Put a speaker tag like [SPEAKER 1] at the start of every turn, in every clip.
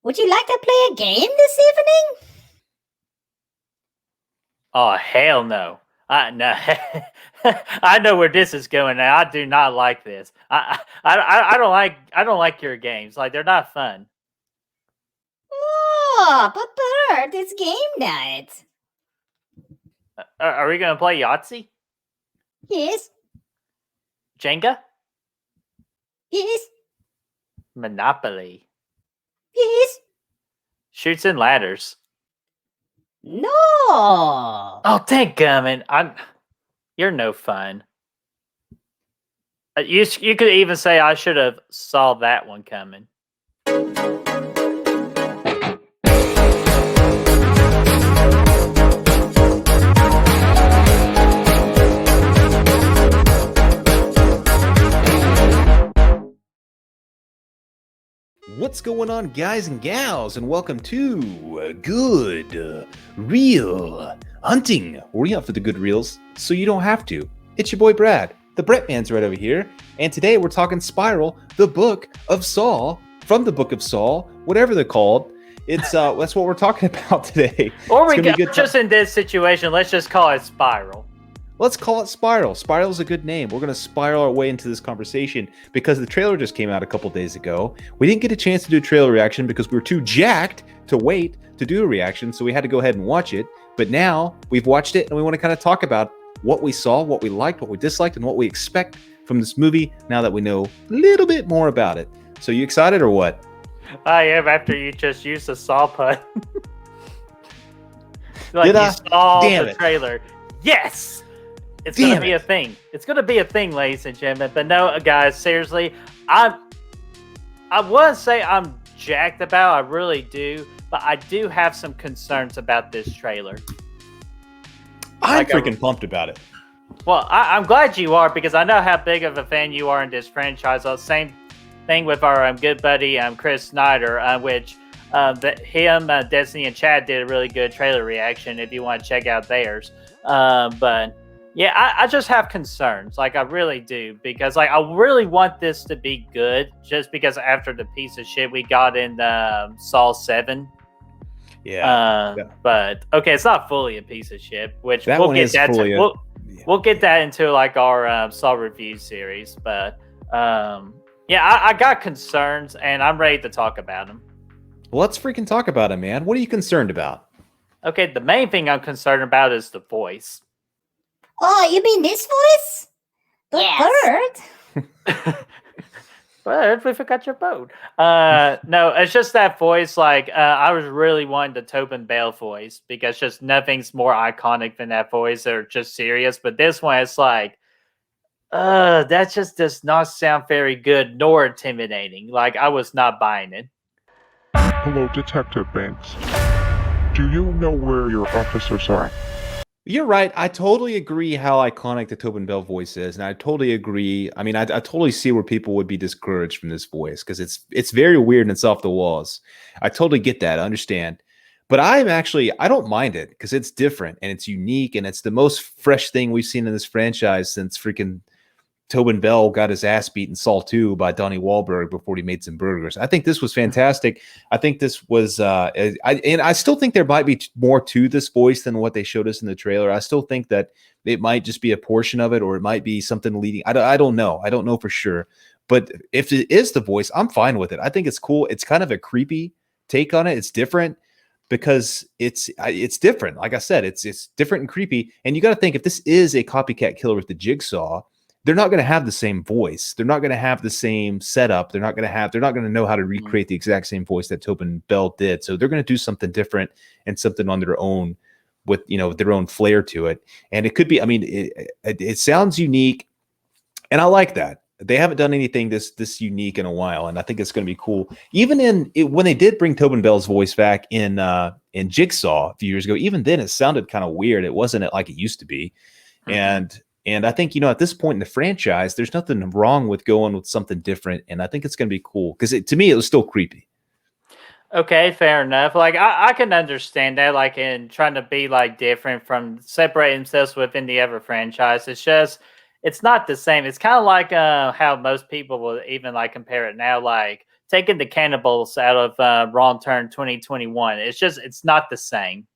[SPEAKER 1] Would you like to play a game this evening?
[SPEAKER 2] Oh, hell no. No. I know where this is going now. I do not like this. I don't like your games. Like, they're not fun.
[SPEAKER 1] Oh, but Bert, it's game night.
[SPEAKER 2] Are we going to play Yahtzee?
[SPEAKER 1] Yes,
[SPEAKER 2] Jenga?
[SPEAKER 1] yes,
[SPEAKER 2] Monopoly?
[SPEAKER 1] yes.
[SPEAKER 2] Shoots and ladders?
[SPEAKER 1] No.
[SPEAKER 2] Oh, thank gummit. You're no fun. You could even say I should have saw that one coming.
[SPEAKER 3] What's going on, guys and gals, and welcome to Good Reel Hunting. We're out for the good reels, so you don't have to. It's your boy Brad, the Brett Man's right over here, and today we're talking Spiral, the Book of Saul, from the Book of Saul, whatever they're called. It's that's what we're talking about today.
[SPEAKER 2] Or we could just in this situation, let's just call it Spiral.
[SPEAKER 3] Let's call it Spiral. Spiral's a good name. We're going to spiral our way into this conversation because the trailer just came out a couple days ago. We didn't get a chance to do a trailer reaction because we were too jacked to wait to do a reaction, so we had to go ahead and watch it. But now we've watched it, and we want to kind of talk about what we saw, what we liked, what we disliked, and what we expect from this movie now that we know a little bit more about it. So you excited or what?
[SPEAKER 2] I am, after you just used the saw pun. Like
[SPEAKER 3] Did I?
[SPEAKER 2] You saw
[SPEAKER 3] Damn
[SPEAKER 2] the
[SPEAKER 3] it.
[SPEAKER 2] trailer. Yes! It's going to be a thing. It's going to be a thing, ladies and gentlemen. But no, guys, seriously, I wouldn't say I'm jacked about. I really do. But I do have some concerns about this trailer.
[SPEAKER 3] I'm freaking pumped about it.
[SPEAKER 2] Well, I'm glad you are, because I know how big of a fan you are in this franchise. Same thing with our good buddy Chris Snyder, which Destiny, and Chad did a really good trailer reaction if you want to check out theirs. But yeah, I just have concerns. Like, I really do, because like I really want this to be good, just because after the piece of shit we got in Saw 7.
[SPEAKER 3] Yeah.
[SPEAKER 2] But okay, it's not fully a piece of shit, which
[SPEAKER 3] that
[SPEAKER 2] we'll
[SPEAKER 3] one
[SPEAKER 2] get
[SPEAKER 3] is
[SPEAKER 2] that
[SPEAKER 3] fully
[SPEAKER 2] to, we'll get that into like our Saw review series. But yeah, I got concerns, and I'm ready to talk about them.
[SPEAKER 3] Well, let's freaking talk about it, man. What are you concerned about?
[SPEAKER 2] Okay, the main thing I'm concerned about is the voice.
[SPEAKER 1] Oh, you mean this voice? But
[SPEAKER 2] Yes.
[SPEAKER 1] Bert.
[SPEAKER 2] But we forgot your boat. No, it's just that voice. Like, I was really wanting the Tobin Bell voice, because just nothing's more iconic than that voice. They're just serious. But this one, it's like, that just does not sound very good nor intimidating. Like, I was not buying it.
[SPEAKER 4] Hello, Detective Banks. Do you know where your officers are?
[SPEAKER 3] You're right. I totally agree how iconic the Tobin Bell voice is, and I totally agree. I mean, I totally see where people would be discouraged from this voice, because it's very weird and it's off the walls. I totally get that. I understand. But I don't mind it, because it's different and it's unique, and it's the most fresh thing we've seen in this franchise since freaking Tobin Bell got his ass beat in Saw 2 by Donnie Wahlberg before he made some burgers. I think this was fantastic. I think this was, I still think there might be more to this voice than what they showed us in the trailer. I still think that it might just be a portion of it, or it might be something leading. I don't know. I don't know for sure. But if it is the voice, I'm fine with it. I think it's cool. It's kind of a creepy take on it. It's different because it's different. Like I said, it's different and creepy. And you got to think, if this is a copycat killer with the jigsaw, they're not going to have the same voice. They're not going to have the same setup. They're not going to know how to recreate the exact same voice that Tobin Bell did. So they're going to do something different and something on their own, with, their own flair to it. And it could be, I mean, it sounds unique, and I like that. They haven't done anything this unique in a while, and I think it's going to be cool. Even when they did bring Tobin Bell's voice back in Jigsaw a few years ago, even then it sounded kind of weird. It wasn't like it used to be. And I think, at this point in the franchise, there's nothing wrong with going with something different. And I think it's going to be cool, because to me, it was still creepy.
[SPEAKER 2] Okay, fair enough. Like, I can understand that, like, in trying to be like different from separating themselves within the other franchise. It's just, it's not the same. It's kind of like how most people will even like compare it now. Like, taking the cannibals out of Wrong Turn 2021. It's not the same.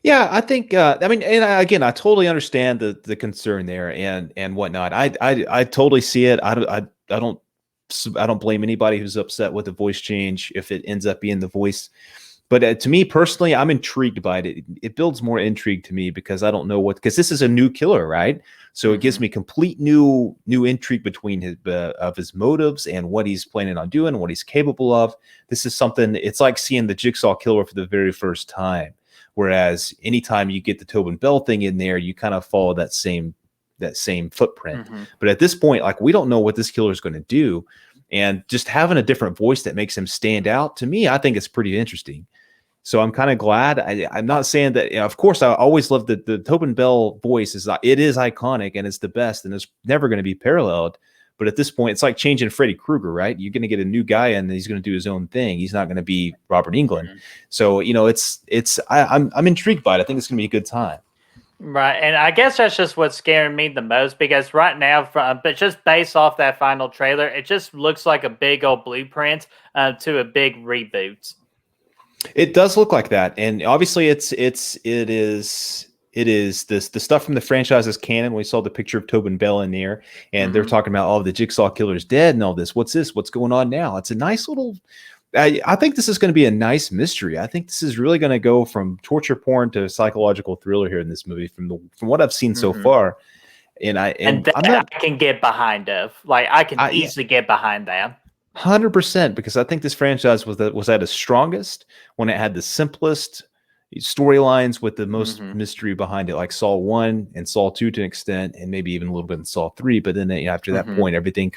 [SPEAKER 3] Yeah, I think. I mean, and again, I totally understand the concern there and whatnot. I totally see it. I don't blame anybody who's upset with the voice change if it ends up being the voice. But to me personally, I'm intrigued by it. It builds more intrigue to me because I don't know because this is a new killer, right? So it gives me complete new intrigue between his motives and what he's planning on doing, what he's capable of. This is something. It's like seeing the Jigsaw killer for the very first time. Whereas anytime you get the Tobin Bell thing in there, you kind of follow that same footprint. But at this point, like we don't know what this killer is going to do, and just having a different voice that makes him stand out to me, I think it's pretty interesting. So I'm kind of glad. I'm not saying that. Of course, I always love the Tobin Bell voice. Is iconic and it's the best, and it's never going to be paralleled. But at this point, it's like changing Freddy Krueger, right? You're going to get a new guy and he's going to do his own thing. He's not going to be Robert Englund. So, I'm intrigued by it. I think it's going to be a good time.
[SPEAKER 2] Right. And I guess that's just what's scaring me the most because right now, but just based off that final trailer, it just looks like a big old blueprint to a big reboot.
[SPEAKER 3] It does look like that. And obviously it is the stuff from the franchise is canon. We saw the picture of Tobin Bell in there, and they're talking about, oh, the Jigsaw killer's dead and all this. What's this? What's going on now? It's a nice little. I think this is going to be a nice mystery. I think this is really going to go from torture porn to psychological thriller here in this movie, from what I've seen so far. And I
[SPEAKER 2] can get behind of. Like I can easily get behind that.
[SPEAKER 3] 100%, because I think this franchise was at its strongest when it had the simplest storylines with the most mystery behind it, like Saw 1 and Saw 2 to an extent, and maybe even a little bit in Saw 3. But then after that point, everything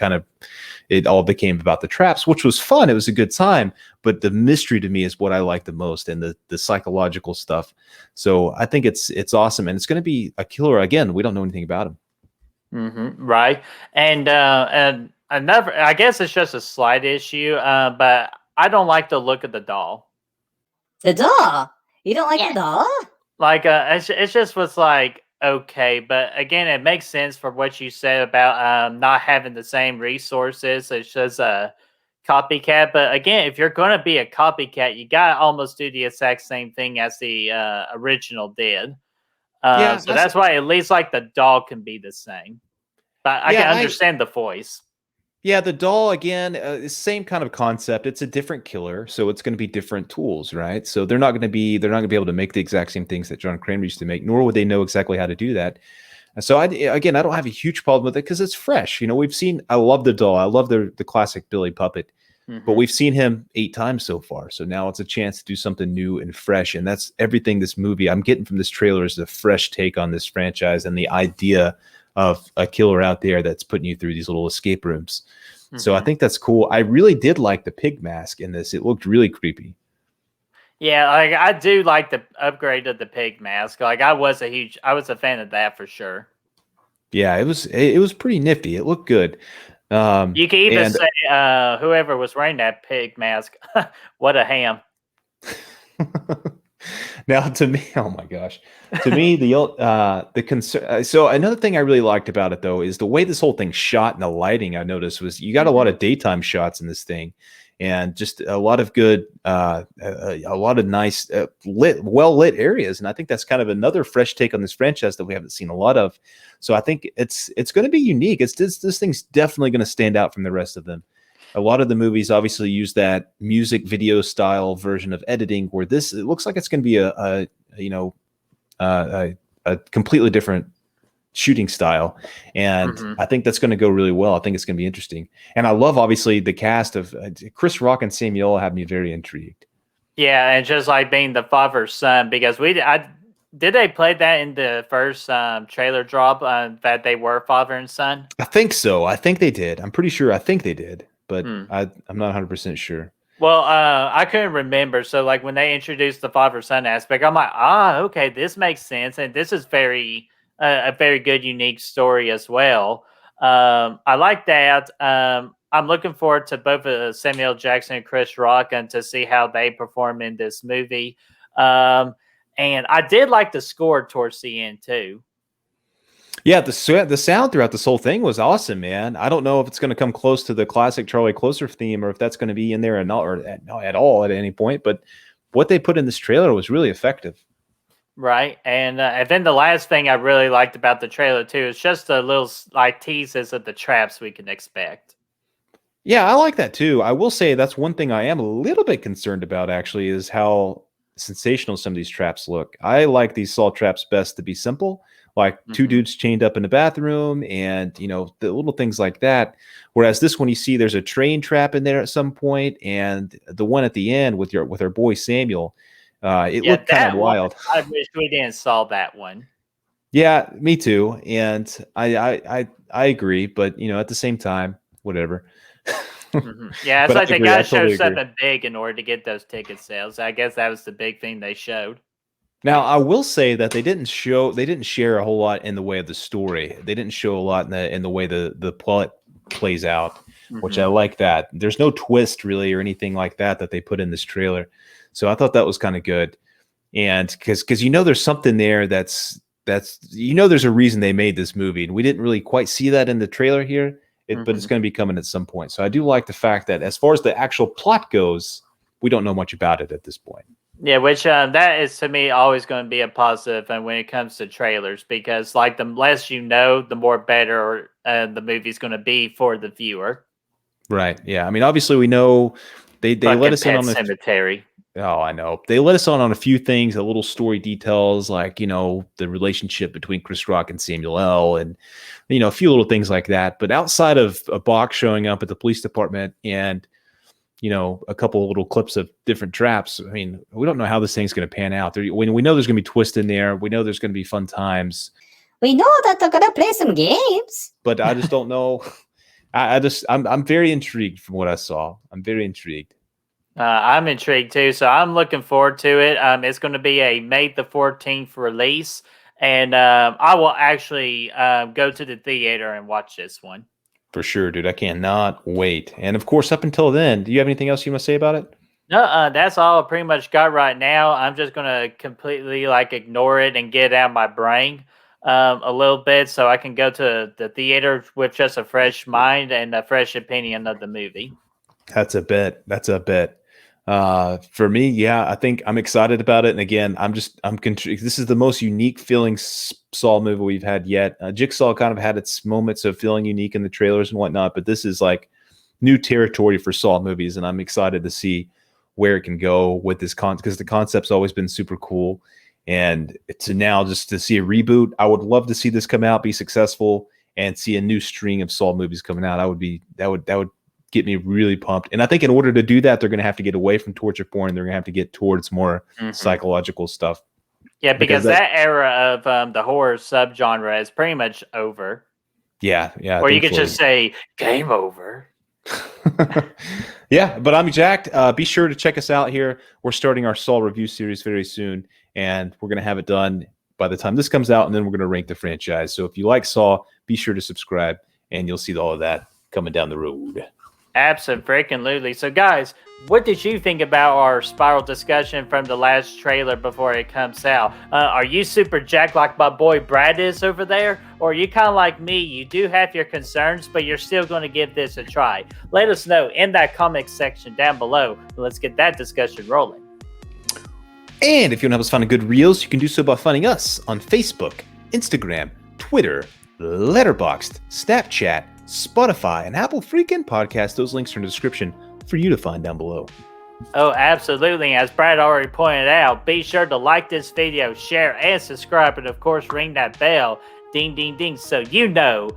[SPEAKER 3] it all became about the traps, which was fun. It was a good time. But the mystery to me is what I like the most, and the psychological stuff. So I think it's awesome. And it's going to be a killer. Again, we don't know anything about him.
[SPEAKER 2] Right. And another, I guess it's just a slight issue, but I don't like the look of the doll.
[SPEAKER 1] The doll? You don't like the doll?
[SPEAKER 2] Like, it's just was like, okay, but again, it makes sense for what you said about not having the same resources. It's just a copycat. But again, if you're going to be a copycat, you got to almost do the exact same thing as the original did. So that's why at least like the doll can be the same. But I can understand the voice.
[SPEAKER 3] Yeah, the doll, again, same kind of concept. It's a different killer, so it's going to be different tools, right? So they're not going to be able to make the exact same things that John Kramer used to make, nor would they know exactly how to do that. So I don't have a huge problem with it because it's fresh. I love the doll. I love the classic Billy puppet, but we've seen him 8 times so far. So now it's a chance to do something new and fresh, and that's everything this movie I'm getting from this trailer is a fresh take on this franchise and the idea of a killer out there that's putting you through these little escape rooms. So I think that's cool. I really did like the pig mask in this. It looked really creepy.
[SPEAKER 2] Yeah, like I do like the upgrade of the pig mask. Like I was a fan of that for sure.
[SPEAKER 3] Yeah, it was pretty nifty. It looked good.
[SPEAKER 2] You can even say whoever was wearing that pig mask, what a ham.
[SPEAKER 3] Now, to me, oh my gosh, to me, the concern. So another thing I really liked about it though is the way this whole thing shot and the lighting. I noticed was you got a lot of daytime shots in this thing, and just a lot of good, a lot of nice well lit areas. And I think that's kind of another fresh take on this franchise that we haven't seen a lot of. So I think it's going to be unique. This thing's definitely going to stand out from the rest of them. A lot of the movies obviously use that music video style version of editing, where it looks like it's going to be a completely different shooting style, and I think that's going to go really well. I think it's going to be interesting, and I love obviously the cast of Chris Rock and Samuel have me very intrigued.
[SPEAKER 2] Yeah, and just like being the father's son, because did they play that in the first trailer drop that they were father and son?
[SPEAKER 3] I think so. I think they did. I'm pretty sure. I think they did. But I'm not 100% sure.
[SPEAKER 2] Well, I couldn't remember. So, like, when they introduced the father-son aspect, I'm like, okay, this makes sense. And this is a very good, unique story as well. I like that. I'm looking forward to both Samuel Jackson and Chris Rock and to see how they perform in this movie. And I did like the score towards the end, too.
[SPEAKER 3] Yeah, the sound throughout this whole thing was awesome, man. I don't know if it's going to come close to the classic Charlie Closer theme, or if that's going to be in there or not, or at all at any point. But what they put in this trailer was really effective.
[SPEAKER 2] Right, and then the last thing I really liked about the trailer too is just the little like teases of the traps we can expect.
[SPEAKER 3] Yeah, I like that too. I will say that's one thing I am a little bit concerned about, actually, is how sensational some of these traps look. I like these Saw traps best to be simple, like two dudes chained up in the bathroom and, the little things like that. Whereas this one, you see there's a train trap in there at some point, and the one at the end with our boy Samuel, it looked kind of wild.
[SPEAKER 2] I wish we didn't saw that one.
[SPEAKER 3] Yeah, me too. And I agree, but at the same time, whatever.
[SPEAKER 2] Yeah, it's
[SPEAKER 3] But
[SPEAKER 2] like
[SPEAKER 3] I
[SPEAKER 2] they
[SPEAKER 3] agree,
[SPEAKER 2] gotta
[SPEAKER 3] I
[SPEAKER 2] show
[SPEAKER 3] totally agree.
[SPEAKER 2] something big in order to get those ticket sales. I guess that was the big thing they showed.
[SPEAKER 3] Now, I will say that they didn't share a whole lot in the way of the story. They didn't show a lot in the way the plot plays out, which I like that. There's no twist really or anything like that they put in this trailer. So I thought that was kind of good. And because there's something there that's there's a reason they made this movie, and we didn't really quite see that in the trailer here. But it's going to be coming at some point. So I do like the fact that as far as the actual plot goes, we don't know much about it at this point.
[SPEAKER 2] Yeah, which that is to me always going to be a positive, and when it comes to trailers, because like the less you know, the more better the movie's going to be for the viewer.
[SPEAKER 3] Right. Yeah. I mean, obviously, we know they let us in on the
[SPEAKER 2] cemetery.
[SPEAKER 3] Oh, I know. They let us on a few things, a little story details, like, the relationship between Chris Rock and Samuel L. And, a few little things like that. But outside of a box showing up at the police department and, a couple of little clips of different traps, I mean, we don't know how this thing's going to pan out. We know there's going to be twists in there. We know there's going to be fun times.
[SPEAKER 1] We know that they're gonna play some games.
[SPEAKER 3] But I just don't know. I'm very intrigued from what I saw. I'm very intrigued.
[SPEAKER 2] I'm intrigued too, so I'm looking forward to it. It's going to be a May the 14th release, and I will actually go to the theater and watch this one.
[SPEAKER 3] For sure, dude. I cannot wait. And of course, up until then, do you have anything else you must say about it?
[SPEAKER 2] No, that's all I pretty much got right now. I'm just going to completely ignore it and get it out of my brain a little bit so I can go to the theater with just a fresh mind and a fresh opinion of the movie.
[SPEAKER 3] That's a bet. For me, yeah, I think I'm excited about it. And again, this is the most unique feeling Saw movie we've had yet. Jigsaw kind of had its moments of feeling unique in the trailers and whatnot, but this is like new territory for Saw movies. And I'm excited to see where it can go with this because the concept's always been super cool. And to now just to see a reboot, I would love to see this come out, be successful, and see a new string of Saw movies coming out. That would get me really pumped. And I think in order to do that, they're going to have to get away from torture porn. They're going to have to get towards more psychological stuff.
[SPEAKER 2] Yeah, because that era of the horror subgenre is pretty much over.
[SPEAKER 3] Yeah.
[SPEAKER 2] Or you could just say, game over.
[SPEAKER 3] Yeah, but I'm jacked. Be sure to check us out here. We're starting our Saw review series very soon, and we're going to have it done by the time this comes out, and then we're going to rank the franchise. So if you like Saw, be sure to subscribe, and you'll see all of that coming down the road.
[SPEAKER 2] Absolutely. So, guys, what did you think about our spiral discussion from the last trailer before it comes out? Are you super jacked like my boy Brad is over there? Or are you kind of like me? You do have your concerns, but you're still going to give this a try. Let us know in that comment section down below. Let's get that discussion rolling.
[SPEAKER 3] And if you want to help us find good reels, you can do so by finding us on Facebook, Instagram, Twitter, Letterboxd, Snapchat, Spotify, and Apple freaking Podcast. Those links are in the description for you to find down below.
[SPEAKER 2] Oh, absolutely. As Brad already pointed out, be sure to like this video, share, and subscribe, and of course, ring that bell, ding, ding, ding, so you know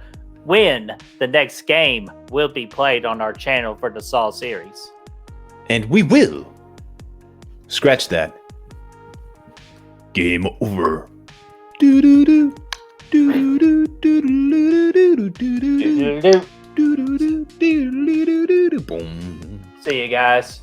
[SPEAKER 2] when the next game will be played on our channel for the Saw series.
[SPEAKER 3] And we will scratch that. Game over. Do do do.
[SPEAKER 2] See you guys.